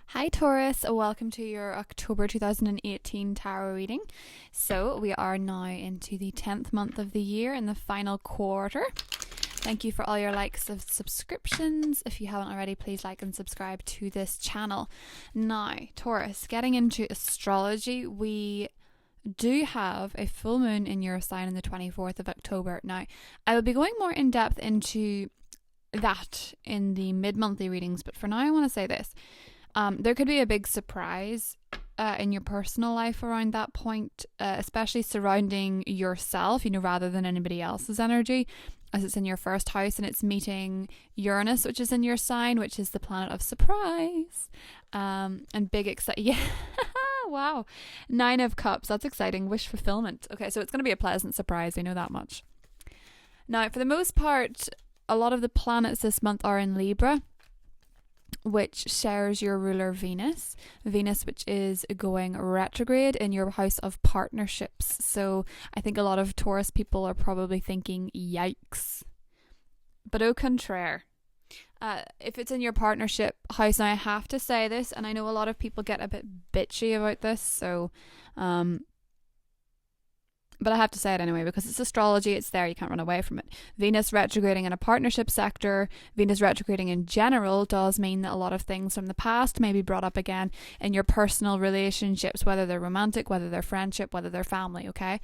Hi Taurus, welcome to your October 2018 tarot reading. So we are now into the 10th month of the year and the final quarter. Thank you for all your likes of subscriptions. If you haven't already, please like and subscribe to this channel. Now, Taurus, getting into astrology, we do have a full moon in your sign on the 24th of October. Now, I will be going more in depth into that in the mid-monthly readings, but for now I want to say this. There could be a big surprise in your personal life around that point, especially surrounding yourself, rather than anybody else's energy, as it's in your first house and it's meeting Uranus, which is in your sign, which is the planet of surprise. And big yeah. Wow. 9 of Cups. That's exciting. Wish fulfillment. Okay, so it's going to be a pleasant surprise. We know that much. Now, for the most part, a lot of the planets this month are in Libra, which shares your ruler Venus, which is going retrograde in your house of partnerships. So I think a lot of Taurus people are probably thinking, yikes. But au contraire, if it's in your partnership house, now I have to say this, and I know a lot of people get a bit bitchy about this, so but I have to say it anyway because it's astrology, it's there, you can't run away from it. Venus retrograding in a partnership sector, Venus retrograding in general, does mean that a lot of things from the past may be brought up again in your personal relationships, whether they're romantic, whether they're friendship, whether they're family, okay?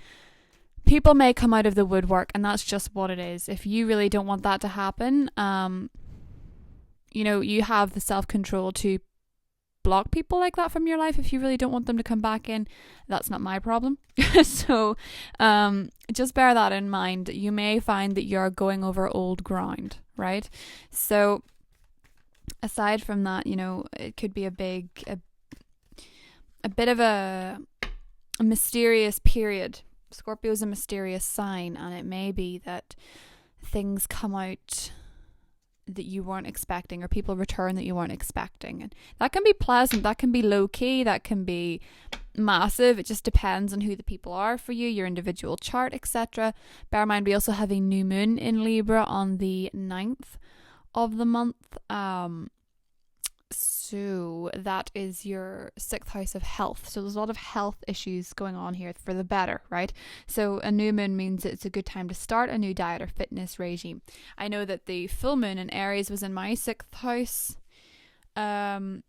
People may come out of the woodwork, and that's just what it is. If you really don't want that to happen, you have the self-control to block people like that from your life. If you really don't want them to come back in, that's not my problem. So just bear that in mind. You may find that you're going over old ground, right? So aside from that, it could be a bit of a mysterious period. Scorpio is a mysterious sign, and it may be that things come out that you weren't expecting, or people return that you weren't expecting, and that can be pleasant, that can be low-key, that can be massive. It just depends on who the people are for you, your individual chart, etc. Bear in mind, we also have a new moon in Libra on the 9th of the month, so that is your 6th house of health. So there's a lot of health issues going on here for the better, right? So a new moon means it's a good time to start a new diet or fitness regime. I know that the full moon in Aries was in my 6th house, and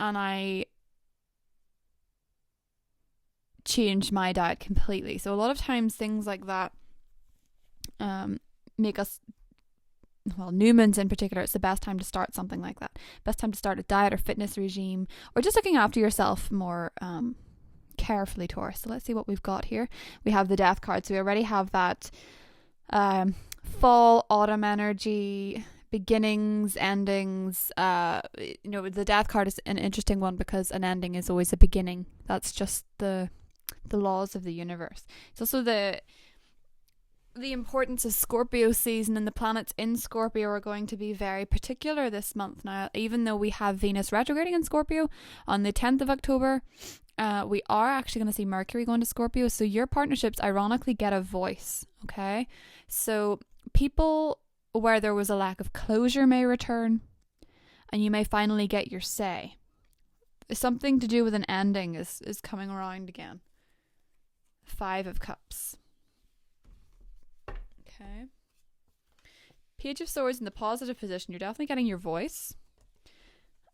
I changed my diet completely. So a lot of times things like that make us, new moons in particular, it's the best time to start something like that. Best time to start a diet or fitness regime, or just looking after yourself more carefully, Taurus. So let's see what we've got here. We have the Death card, so we already have that fall, autumn energy, beginnings, endings. The Death card is an interesting one because an ending is always a beginning. That's just the laws of the universe. It's also the importance of Scorpio season, and the planets in Scorpio are going to be very particular this month. Now, even though we have Venus retrograding in Scorpio on the 10th of October, we are actually going to see Mercury going to Scorpio, so your partnerships ironically get a voice, okay? So people where there was a lack of closure may return, and you may finally get your say. Something to do with an ending is coming around again. 5 of Cups. Okay. Page of Swords in the positive position. You're definitely getting your voice.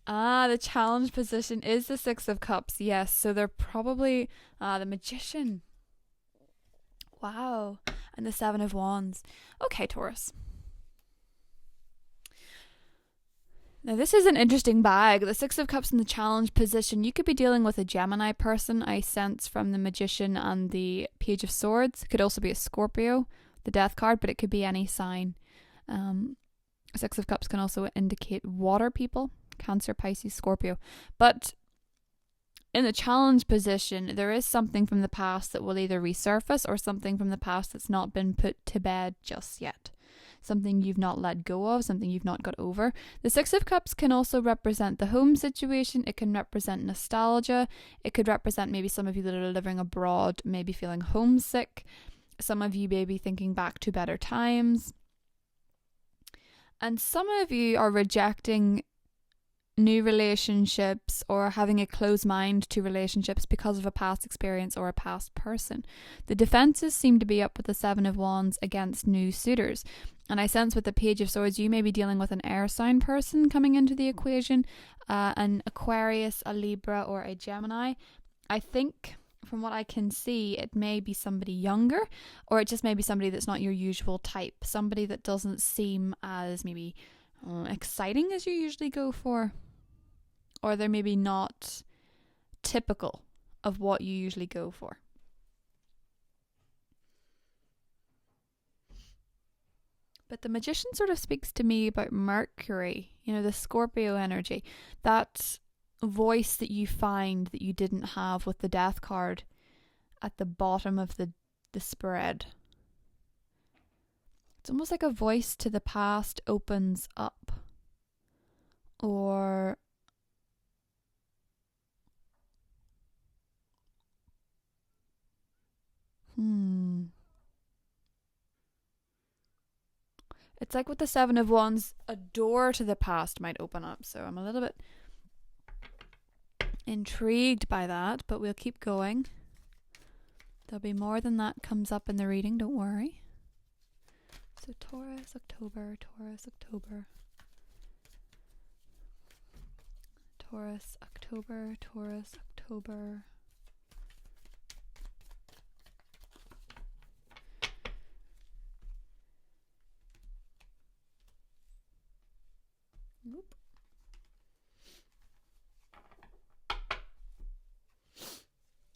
The challenge position is the 6 of Cups. Yes, so they're probably the Magician. Wow. And the 7 of Wands. Okay, Taurus. Now this is an interesting bag. The 6 of Cups in the challenge position. You could be dealing with a Gemini person, I sense, from the Magician and the Page of Swords. It could also be a Scorpio, the Death card, but it could be any sign. 6 of Cups can also indicate water people, Cancer, Pisces, Scorpio. But in the challenge position, there is something from the past that will either resurface, or something from the past that's not been put to bed just yet. Something you've not let go of, something you've not got over. The 6 of Cups can also represent the home situation. It can represent nostalgia. It could represent maybe some of you that are living abroad, maybe feeling homesick. Some of you may be thinking back to better times. And some of you are rejecting new relationships or having a closed mind to relationships because of a past experience or a past person. The defenses seem to be up with the Seven of Wands against new suitors. And I sense with the Page of Swords, you may be dealing with an air sign person coming into the equation, an Aquarius, a Libra, or a Gemini. I think from what I can see, it may be somebody younger, or it just may be somebody that's not your usual type, somebody that doesn't seem as maybe exciting as you usually go for, or they're maybe not typical of what you usually go for. But the Magician sort of speaks to me about Mercury, the Scorpio energy, that voice that you find that you didn't have with the Death card at the bottom of the spread. It's almost like a voice to the past opens up, or it's like with the Seven of Wands, a door to the past might open up. So I'm a little bit intrigued by that, but we'll keep going. There'll be more than that comes up in the reading, don't worry. So Taurus, October, Taurus, October. Taurus, October, Taurus, October. Nope.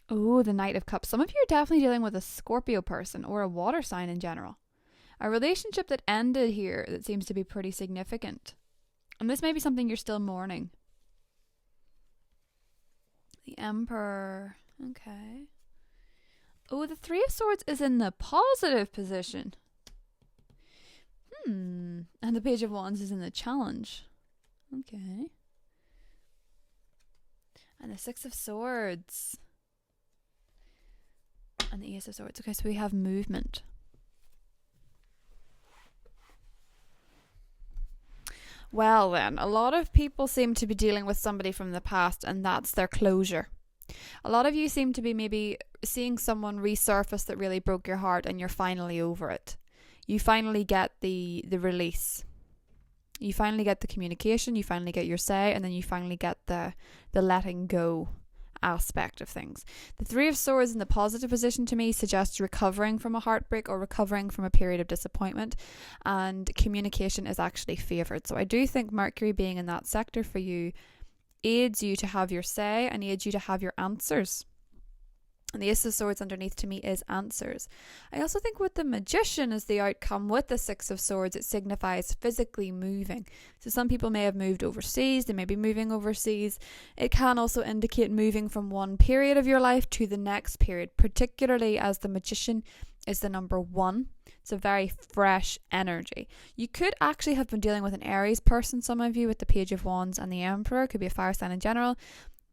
Oh, the Knight of Cups. Some of you are definitely dealing with a Scorpio person or a water sign in general. A relationship that ended here that seems to be pretty significant. And this may be something you're still mourning. The Emperor. Okay. Oh, the Three of Swords is in the positive position. And the Page of Wands is in the challenge. Okay. And the Six of Swords. And the Ace of Swords. Okay, so we have movement. Well then, a lot of people seem to be dealing with somebody from the past, and that's their closure. A lot of you seem to be maybe seeing someone resurface that really broke your heart, and you're finally over it. You finally get the release. You finally get the communication, you finally get your say, and then you finally get the letting go aspect of things. The Three of Swords in the positive position to me suggests recovering from a heartbreak or recovering from a period of disappointment, and communication is actually favoured. So I do think Mercury being in that sector for you aids you to have your say and aids you to have your answers. And the Ace of Swords underneath to me is answers. I also think with the Magician as the outcome with the Six of Swords, it signifies physically moving. So some people may have moved overseas, they may be moving overseas. It can also indicate moving from one period of your life to the next period, particularly as the Magician is the number 1. It's a very fresh energy. You could actually have been dealing with an Aries person, some of you, with the Page of Wands and the Emperor. Could be a fire sign in general.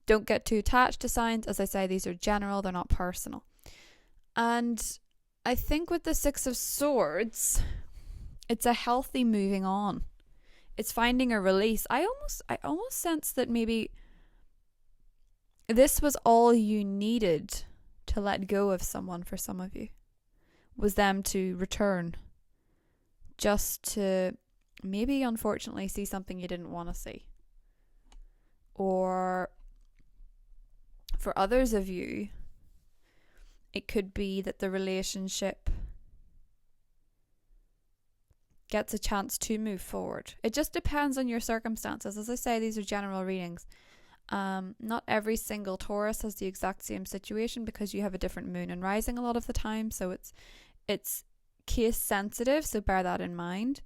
Don't get too attached to signs. As I say, these are general, they're not personal. And I think with the Six of Swords, it's a healthy moving on. It's finding a release. I almost sense that maybe this was all you needed to let go of someone for some of you. Was them to return. Just to maybe, unfortunately, see something you didn't want to see. Or for others of you, it could be that the relationship gets a chance to move forward. It just depends on your circumstances. As I say, these are general readings. Not every single Taurus has the exact same situation because you have a different moon and rising a lot of the time. So it's case sensitive, so bear that in mind.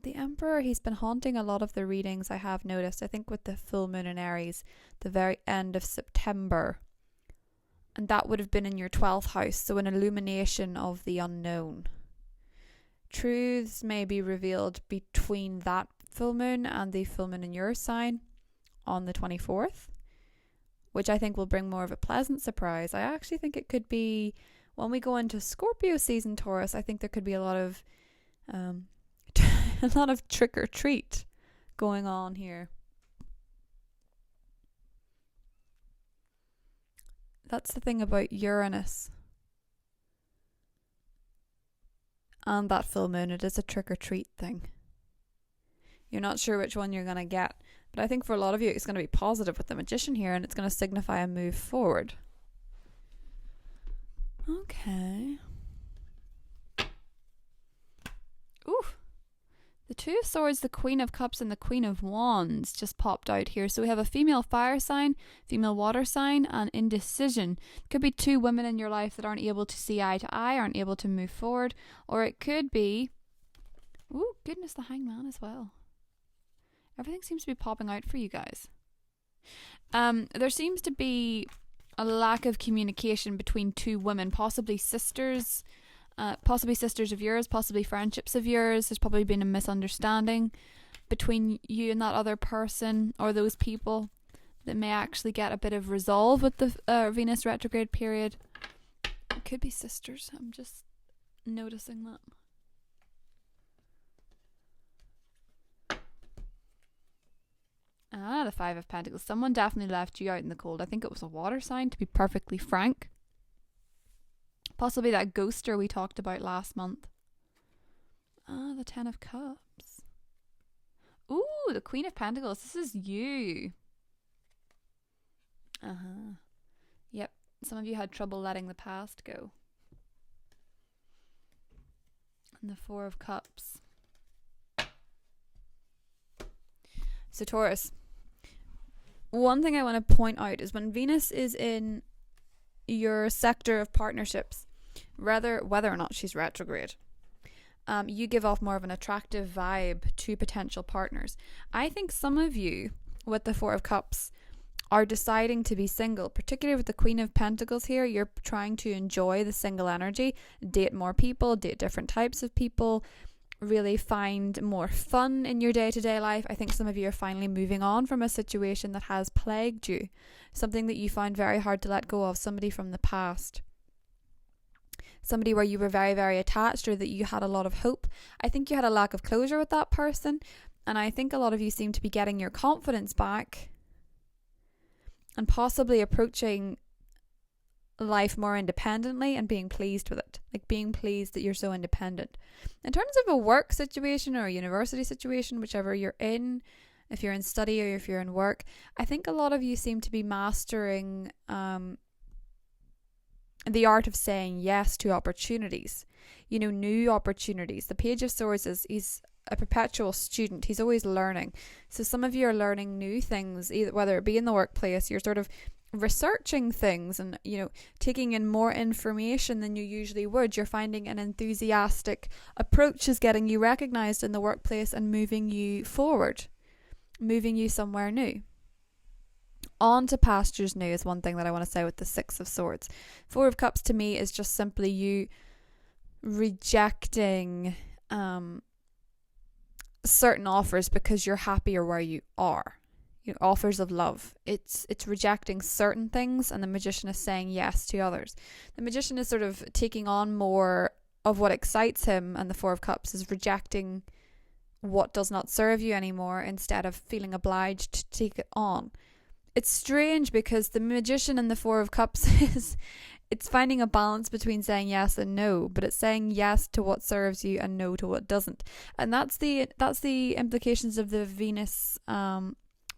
The Emperor, he's been haunting a lot of the readings I have noticed. I think with the full moon in Aries, the very end of September. And that would have been in your 12th house, so an illumination of the unknown. Truths may be revealed between that full moon and the full moon in your sign on the 24th, which I think will bring more of a pleasant surprise. I actually think it could be, when we go into Scorpio season, Taurus, I think there could be a lot of A lot of trick or treat going on here. That's the thing about Uranus and that full moon. It is a trick or treat thing. You're not sure which one you're going to get, but I think for a lot of you it's going to be positive with the Magician here, and it's going to signify a move forward. Okay. Ooh. The Two of Swords, the Queen of Cups, and the Queen of Wands just popped out here. So we have a female fire sign, female water sign, and indecision. Could be two women in your life that aren't able to see eye to eye, aren't able to move forward. Or it could be, ooh, goodness, the Hangman as well. Everything seems to be popping out for you guys. There seems to be a lack of communication between two women, possibly sisters. Possibly sisters of yours, possibly friendships of yours. There's probably been a misunderstanding between you and that other person or those people that may actually get a bit of resolve with the Venus retrograde period. It could be sisters. I'm just noticing that. The Five of Pentacles. Someone definitely left you out in the cold. I think it was a water sign, to be perfectly frank. Possibly that ghoster we talked about last month. The Ten of Cups. Ooh, the Queen of Pentacles. This is you. Yep. Some of you had trouble letting the past go. And the Four of Cups. So Taurus. One thing I want to point out is when Venus is in your sector of partnerships, whether or not she's retrograde, you give off more of an attractive vibe to potential partners. I think some of you with the Four of Cups are deciding to be single, particularly with the Queen of Pentacles here. You're trying to enjoy the single energy, date more people, date different types of people, really find more fun in your day-to-day life. I think some of you are finally moving on from a situation that has plagued you, something that you found very hard to let go of, somebody from the past, somebody where you were very, very attached or that you had a lot of hope. I think you had a lack of closure with that person, and I think a lot of you seem to be getting your confidence back and possibly approaching life more independently and being pleased with it, like being pleased that you're so independent. In terms of a work situation or a university situation, whichever you're in, if you're in study or if you're in work, I think a lot of you seem to be mastering the art of saying yes to opportunities, new opportunities. The Page of Swords he's a perpetual student. He's always learning. So some of you are learning new things, either whether it be in the workplace, you're sort of researching things and taking in more information than you usually would. You're finding an enthusiastic approach is getting you recognized in the workplace and moving you forward, moving you somewhere new. On to pastures new is one thing that I want to say with the Six of Swords. Four of Cups to me is just simply you rejecting certain offers because you're happier where you are. Offers of love. It's rejecting certain things, and the Magician is saying yes to others. The Magician is sort of taking on more of what excites him, and the Four of Cups is rejecting what does not serve you anymore instead of feeling obliged to take it on. It's strange because the Magician and the Four of Cups it's finding a balance between saying yes and no, but it's saying yes to what serves you and no to what doesn't. And that's the implications of the Venus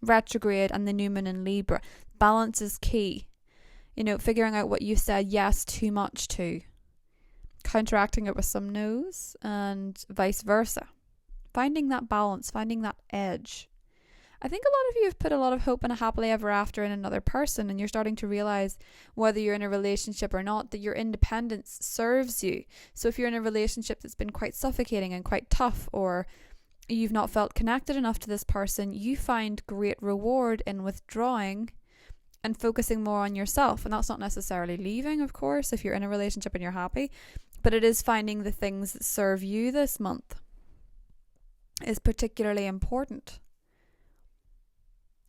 retrograde and the new moon in Libra. Balance is key. Figuring out what you said yes too much to, counteracting it with some no's, and vice versa. Finding that balance, finding that edge. I think a lot of you have put a lot of hope in a happily ever after in another person, and you're starting to realize, whether you're in a relationship or not, that your independence serves you. So if you're in a relationship that's been quite suffocating and quite tough, or you've not felt connected enough to this person, you find great reward in withdrawing and focusing more on yourself. And that's not necessarily leaving, of course, if you're in a relationship and you're happy, but it is finding the things that serve you this month is particularly important.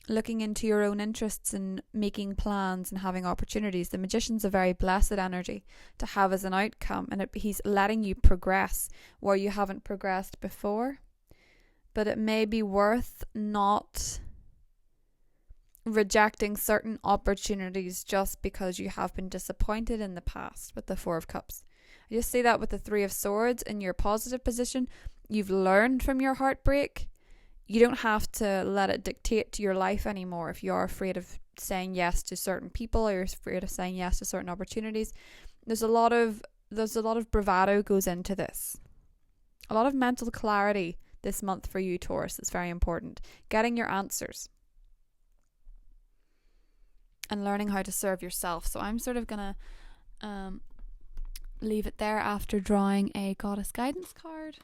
looking into your own interests and making plans and having opportunities. The Magician's a very blessed energy to have as an outcome, and he's letting you progress where you haven't progressed before. But it may be worth not rejecting certain opportunities just because you have been disappointed in the past with the Four of Cups. I just see that with the Three of Swords in your positive position. You've learned from your heartbreak. You don't have to let it dictate to your life anymore. If you are afraid of saying yes to certain people, or you're afraid of saying yes to certain opportunities, there's a lot of bravado goes into this. A lot of mental clarity this month for you, Taurus. It's very important. Getting your answers and learning how to serve yourself. So I'm sort of gonna leave it there after drawing a goddess guidance card.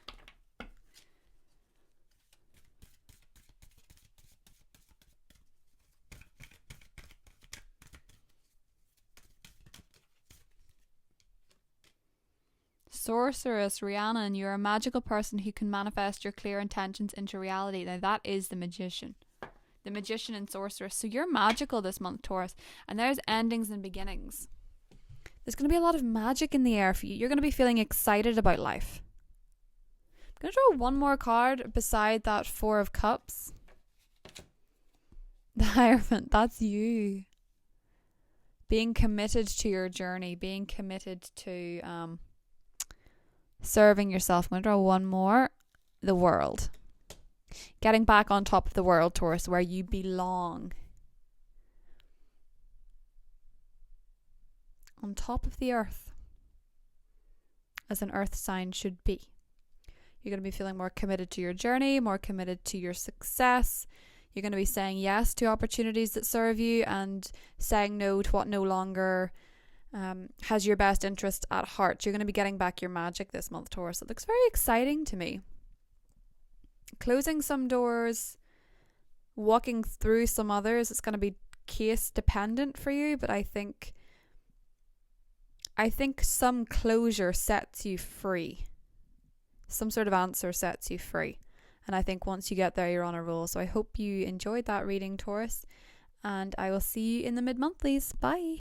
Sorceress, Rhiannon, you're a magical person who can manifest your clear intentions into reality. Now that is the Magician. The Magician and Sorceress. So you're magical this month, Taurus. And there's endings and beginnings. There's going to be a lot of magic in the air for you. You're going to be feeling excited about life. I'm going to draw one more card beside that Four of Cups. The Hierophant, that's you. Being committed to your journey. Being committed to serving yourself. I'm going to draw one more. The World. Getting back on top of the world, Taurus, where you belong. On top of the earth. As an earth sign should be. You're going to be feeling more committed to your journey, more committed to your success. You're going to be saying yes to opportunities that serve you and saying no to what no longer has your best interest at heart. You're going to be getting back your magic this month, Taurus. It looks very exciting to me. Closing some doors, walking through some others. It's going to be case dependent for you, but I think some closure sets you free. Some sort of answer sets you free. And I think once you get there, you're on a roll. So I hope you enjoyed that reading, Taurus. And I will see you in the mid-monthlies. Bye.